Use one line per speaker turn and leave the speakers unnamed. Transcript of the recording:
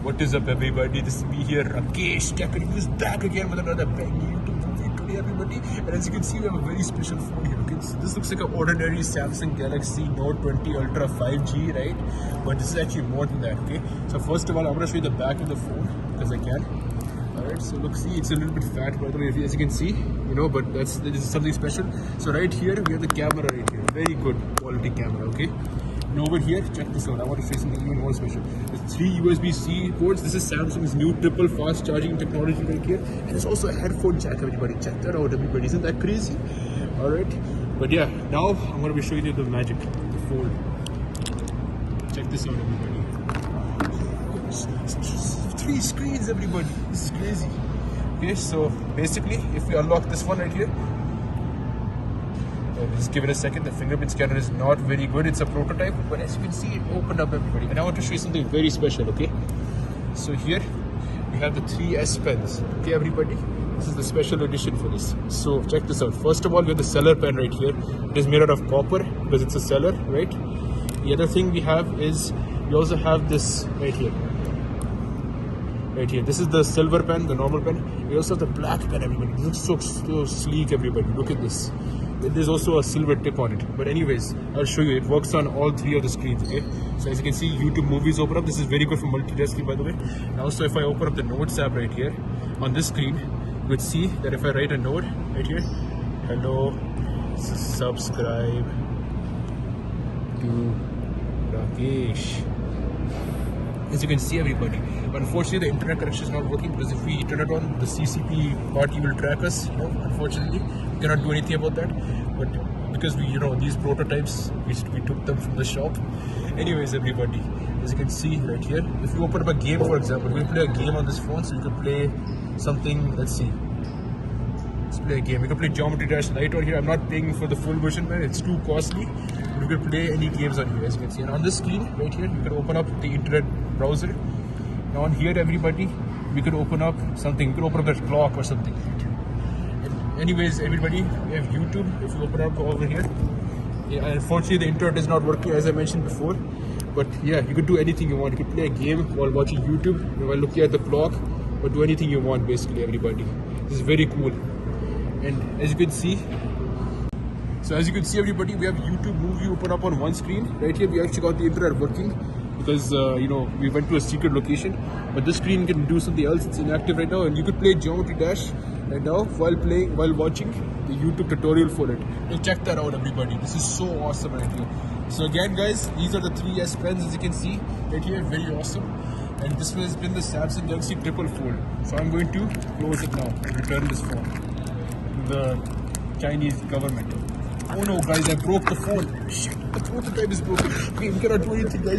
What is up, everybody? This is me here, Rakesh. Tech Reviews back again with another bang YouTube movie today, everybody. And as you can see, we have a very special phone here. Okay? So this looks like an ordinary Samsung Galaxy Note 20 Ultra 5G, right? But this is actually more than that. Okay. So first of all, I'm gonna show you the back of the phone because I can. Alright, so look, see, it's a little bit fat, by the way, as you can see, but this is something special. So right here, we have the camera right here. Very good quality camera, okay? And over here, check this out. I want to show you something even more special. There's 3 USB-C ports. This is Samsung's new triple fast charging technology right here. And there's also a headphone jack, everybody. Check that out, everybody. Isn't that crazy? Alright. But yeah, now I'm going to be showing you the magic, the fold. Check this out, everybody. 3 screens, everybody. This is crazy. Okay, so basically, if we unlock this one right here, just give it a second. The fingerprint scanner is not very good. It's a prototype, but as you can see, it opened up, everybody. And I want to show you something very special, okay? So here we have the 3 S Pens. Okay, everybody? This is the special edition for this. So check this out. First of all, we have the Cellar pen right here. It is made out of copper because it's a Cellar, right? The other thing we have is we also have this right here. Right here. This is the silver pen, the normal pen. We also have the black pen, everybody. This looks so sleek, everybody. Look at this. There's also a silver tip on it. But anyways, I'll show you. It works on all 3 of the screens, okay? So as you can see, YouTube movies open up. This is very good for multitasking, by the way. And also, if I open up the Notes app right here, on this screen, you would see that if I write a note right here, hello, subscribe to Rakesh. As you can see, everybody, unfortunately the internet connection is not working because if we turn it on, the CCP party will track us. Unfortunately, we cannot do anything about that. But because we, these prototypes, we took them from the shop. Anyways, everybody, as you can see right here, if you open up a game, for example, we play a game on this phone, so you can play something. Let's see. Let's play a game. We can play Geometry Dash Lite on here. I'm not paying for the full version, man. It's too costly. But you can play any games on here, as you can see. And on this screen right here, you can open up the internet browser. Now on here, everybody, we could open up something. We could open up a clock or something. And anyways, everybody, we have YouTube. If you open up over here, yeah, unfortunately the internet is not working, as I mentioned before. But yeah, you could do anything you want. You could play a game while watching YouTube, while looking at the clock, or do anything you want, basically, everybody. This is very cool. And as you can see, everybody, we have YouTube movie open up on one screen. Right here, we actually got the internet working because, we went to a secret location. But this screen can do something else. It's inactive right now. And you could play Geometry Dash right now while watching the YouTube tutorial for it. So check that out, everybody. This is so awesome right here. So again, guys, these are the 3 S Pens, as you can see right here. Very awesome. And this has been the Samsung Galaxy Triple Fold. So I'm going to close it now and return this phone to the Chinese government. Oh no, guys, I broke the phone. Shit, the prototype is broken. Okay, we cannot do anything, guys.